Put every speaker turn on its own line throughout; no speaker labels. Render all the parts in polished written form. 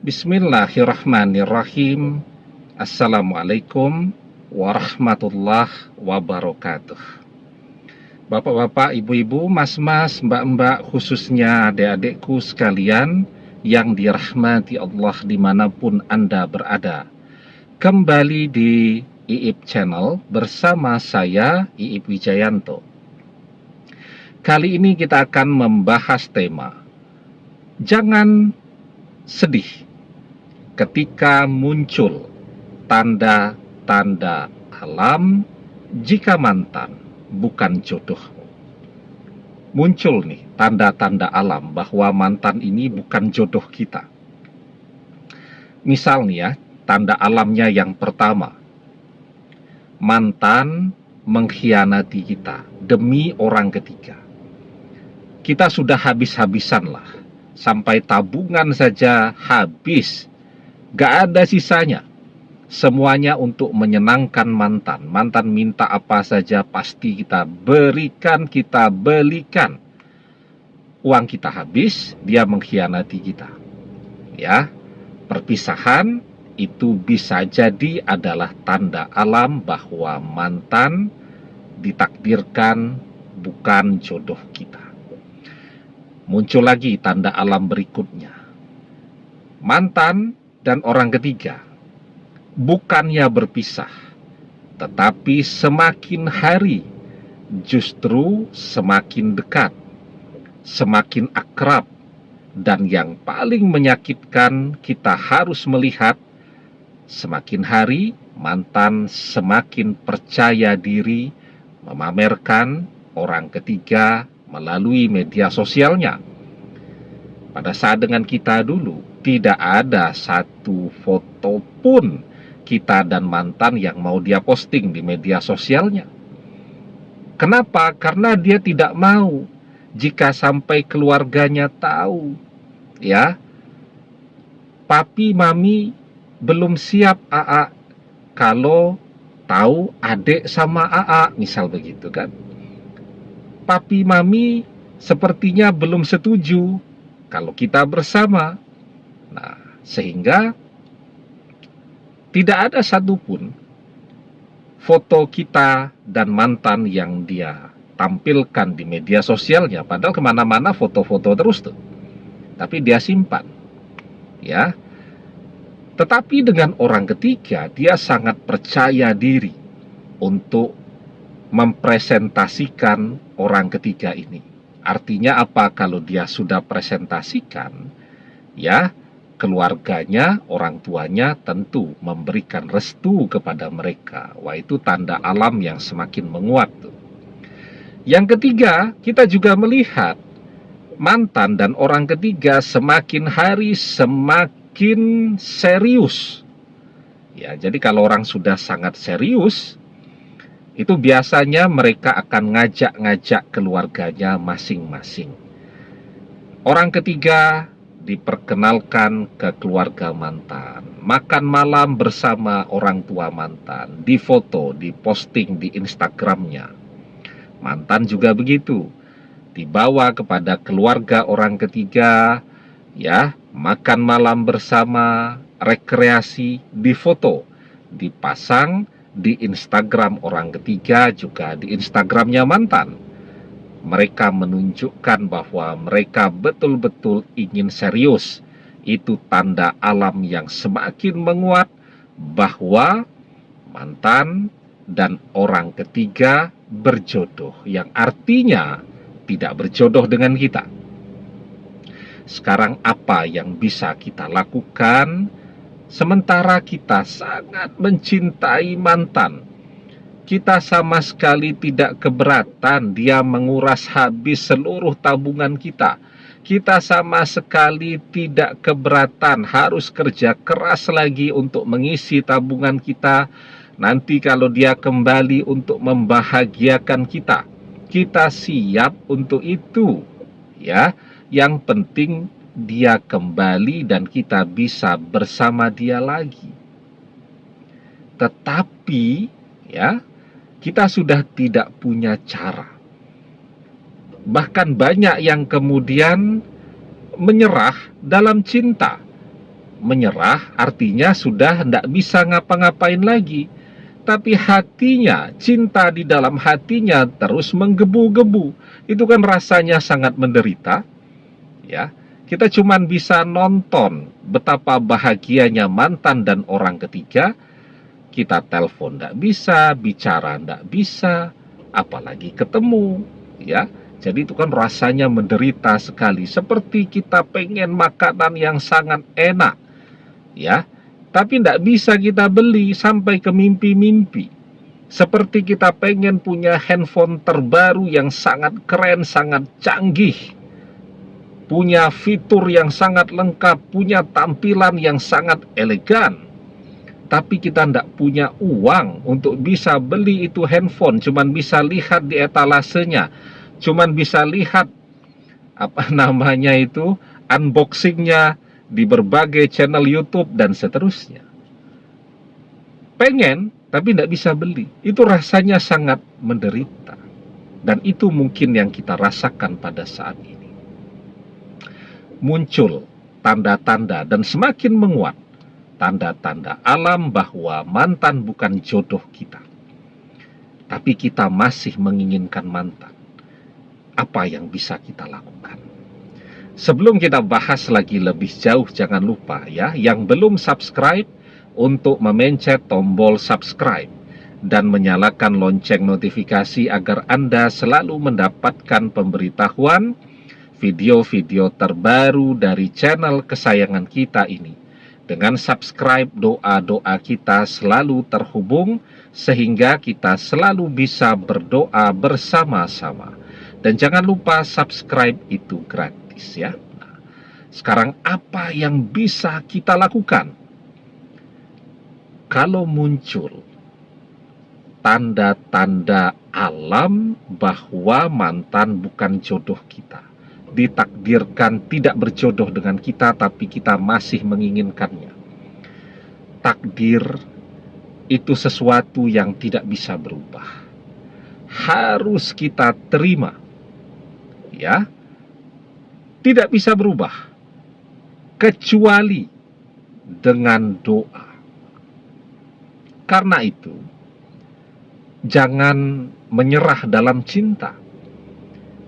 Bismillahirrahmanirrahim. Assalamualaikum warahmatullahi wabarakatuh. Bapak-bapak, ibu-ibu, mas-mas, mbak-mbak, khususnya adik-adikku sekalian yang dirahmati Allah dimanapun Anda berada. Kembali di IIP Channel bersama saya, IIP Wijayanto. Kali ini kita akan membahas tema jangan sedih ketika muncul tanda-tanda alam jika mantan bukan jodohmu. Muncul nih tanda-tanda alam bahwa mantan ini bukan jodoh kita. Misal nih ya, tanda alamnya yang pertama, mantan mengkhianati kita demi orang ketiga. Kita sudah habis-habisan lah, sampai tabungan saja habis, gak ada sisanya. Semuanya untuk menyenangkan mantan. Mantan minta apa saja pasti kita berikan, kita belikan. Uang kita habis, dia mengkhianati kita. Ya, perpisahan itu bisa jadi adalah tanda alam bahwa mantan ditakdirkan bukan jodoh kita. Muncul lagi tanda alam berikutnya. Mantan dan orang ketiga bukannya berpisah, tetapi semakin hari justru semakin dekat, semakin akrab, dan yang paling menyakitkan kita harus melihat semakin hari mantan semakin percaya diri memamerkan orang ketiga melalui media sosialnya. Pada saat dengan kita dulu, tidak ada satu foto pun kita dan mantan yang mau dia posting di media sosialnya. Kenapa? Karena dia tidak mau jika sampai keluarganya tahu. Ya, papi mami belum siap AA kalau tahu adik sama AA, misal begitu kan. Papi mami sepertinya belum setuju kalau kita bersama. Nah, sehingga tidak ada satupun foto kita dan mantan yang dia tampilkan di media sosialnya. Padahal kemana-mana foto-foto terus tuh, tapi dia simpan. Ya, tetapi dengan orang ketiga dia sangat percaya diri untuk mempresentasikan orang ketiga ini. Artinya apa? Kalau dia sudah presentasikan, ya keluarganya, orang tuanya tentu memberikan restu kepada mereka. Wah, itu tanda alam yang semakin menguat tuh. Yang ketiga, kita juga melihat mantan dan orang ketiga semakin hari semakin serius. Ya, jadi kalau orang sudah sangat serius, itu biasanya mereka akan ngajak-ngajak keluarganya masing-masing. Orang ketiga diperkenalkan ke keluarga mantan, makan malam bersama orang tua mantan, difoto, diposting di Instagramnya. Mantan juga begitu, dibawa kepada keluarga orang ketiga, ya, makan malam bersama, rekreasi, difoto, dipasang di Instagram orang ketiga, juga di Instagramnya mantan. Mereka menunjukkan bahwa mereka betul-betul ingin serius. Itu tanda alam yang semakin menguat bahwa mantan dan orang ketiga berjodoh, yang artinya tidak berjodoh dengan kita. Sekarang apa yang bisa kita lakukan? Sementara kita sangat mencintai mantan, kita sama sekali tidak keberatan dia menguras habis seluruh tabungan kita. Kita sama sekali tidak keberatan harus kerja keras lagi untuk mengisi tabungan kita. Nanti kalau dia kembali untuk membahagiakan kita, kita siap untuk itu. Ya, yang penting dia kembali dan kita bisa bersama dia lagi. Tetapi ya, kita sudah tidak punya cara. Bahkan banyak yang kemudian menyerah dalam cinta. menyerah artinya sudah tidak bisa ngapa-ngapain lagi. Tapi hatinya, cinta di dalam hatinya terus menggebu-gebu. Itu kan rasanya sangat menderita. Ya, kita cuman bisa nonton betapa bahagianya mantan dan orang ketiga. Kita telepon tidak bisa, bicara tidak bisa, apalagi ketemu. Ya, jadi itu kan rasanya menderita sekali. Seperti kita pengen makanan yang sangat enak. Ya, tapi tidak bisa kita beli sampai ke mimpi-mimpi. Seperti kita pengen punya handphone terbaru yang sangat keren, sangat canggih, punya fitur yang sangat lengkap, punya tampilan yang sangat elegan, tapi kita tidak punya uang untuk bisa beli itu handphone. Cuman bisa lihat di etalasenya, cuman bisa lihat unboxingnya di berbagai channel YouTube dan seterusnya. Pengen, tapi tidak bisa beli. Itu rasanya sangat menderita. Dan itu mungkin yang kita rasakan pada saat ini. Muncul tanda-tanda dan semakin menguat tanda-tanda alam bahwa mantan bukan jodoh kita. Tapi kita masih menginginkan mantan. Apa yang bisa kita lakukan? Sebelum kita bahas lagi lebih jauh, jangan lupa ya, yang belum subscribe untuk memencet tombol subscribe dan menyalakan lonceng notifikasi agar Anda selalu mendapatkan pemberitahuan video-video terbaru dari channel kesayangan kita ini. Dengan subscribe, doa-doa kita selalu terhubung sehingga kita selalu bisa berdoa bersama-sama. Dan jangan lupa subscribe itu gratis ya. Nah, sekarang apa yang bisa kita lakukan? Kalau muncul tanda-tanda alam bahwa mantan bukan jodoh kita, ditakdirkan tidak berjodoh dengan kita, tapi kita masih menginginkannya. Takdir itu sesuatu yang tidak bisa berubah. Harus kita terima. Ya, tidak bisa berubah kecuali dengan doa. Karena itu, jangan menyerah dalam cinta.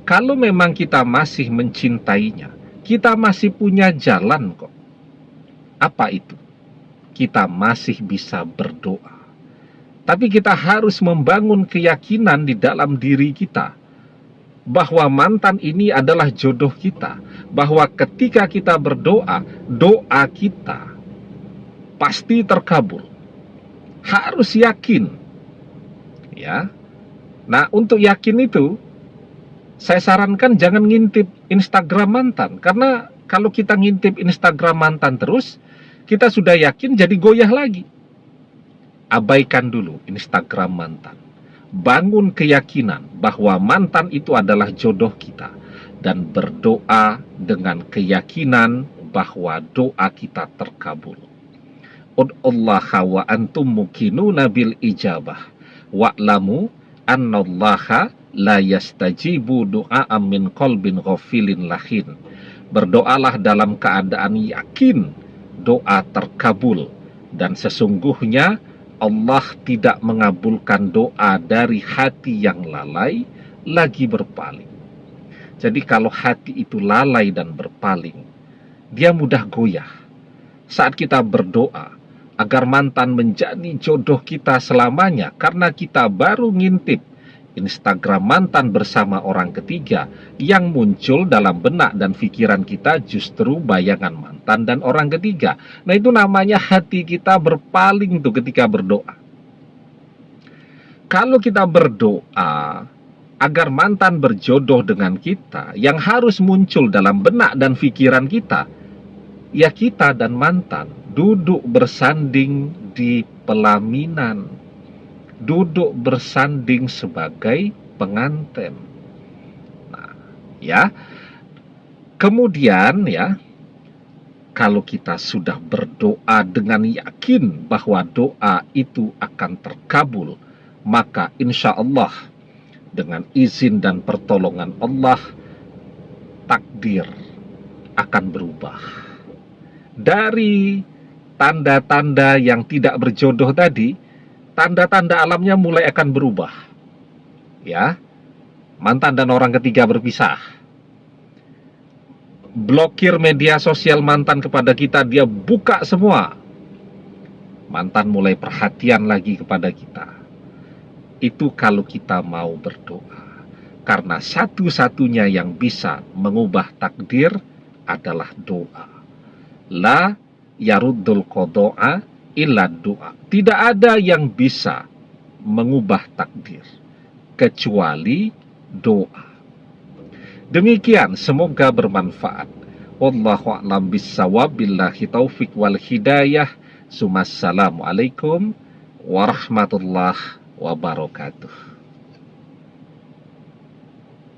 Kalau memang kita masih mencintainya, kita masih punya jalan kok. Apa itu? Kita masih bisa berdoa. Tapi kita harus membangun keyakinan di dalam diri kita bahwa mantan ini adalah jodoh kita, bahwa ketika kita berdoa, doa kita pasti terkabul. Harus yakin. Ya. Nah, untuk yakin itu saya sarankan jangan ngintip Instagram mantan, karena kalau kita ngintip Instagram mantan terus, kita sudah yakin jadi goyah lagi. Abaikan dulu Instagram mantan. Bangun keyakinan bahwa mantan itu adalah jodoh kita dan berdoa dengan keyakinan bahwa doa kita terkabul. Ud'ullaha wa antum muqinuna bil ijabah wa'lamu annallaha la yastajibu du'a min qalbin ghafilin lahin. Berdoalah dalam keadaan yakin doa terkabul, dan sesungguhnya Allah tidak mengabulkan doa dari hati yang lalai lagi berpaling. Jadi kalau hati itu lalai dan berpaling, dia mudah goyah. Saat kita berdoa agar mantan menjadi jodoh kita selamanya, karena kita baru ngintip Instagram mantan bersama orang ketiga, yang muncul dalam benak dan pikiran kita justru bayangan mantan dan orang ketiga. Nah, itu namanya hati kita berpaling tuh ketika berdoa. Kalau kita berdoa agar mantan berjodoh dengan kita, yang harus muncul dalam benak dan pikiran kita, ya kita dan mantan duduk bersanding di pelaminan, duduk bersanding sebagai pengantin. Nah, ya. Kemudian ya, kalau kita sudah berdoa dengan yakin bahwa doa itu akan terkabul, maka insya Allah dengan izin dan pertolongan Allah, takdir akan berubah. Dari tanda-tanda yang tidak berjodoh tadi, tanda-tanda alamnya mulai akan berubah. Ya, mantan dan orang ketiga berpisah. Blokir media sosial mantan kepada kita, dia buka semua. Mantan mulai perhatian lagi kepada kita. Itu kalau kita mau berdoa. Karena satu-satunya yang bisa mengubah takdir adalah doa. La yaruddul qada'a illa doa. Tidak ada yang bisa mengubah takdir kecuali doa. Demikian, semoga bermanfaat. Wallahu a'lam bissawab, billahi taufik wal hidayah. Assalamualaikum warahmatullahi wabarakatuh.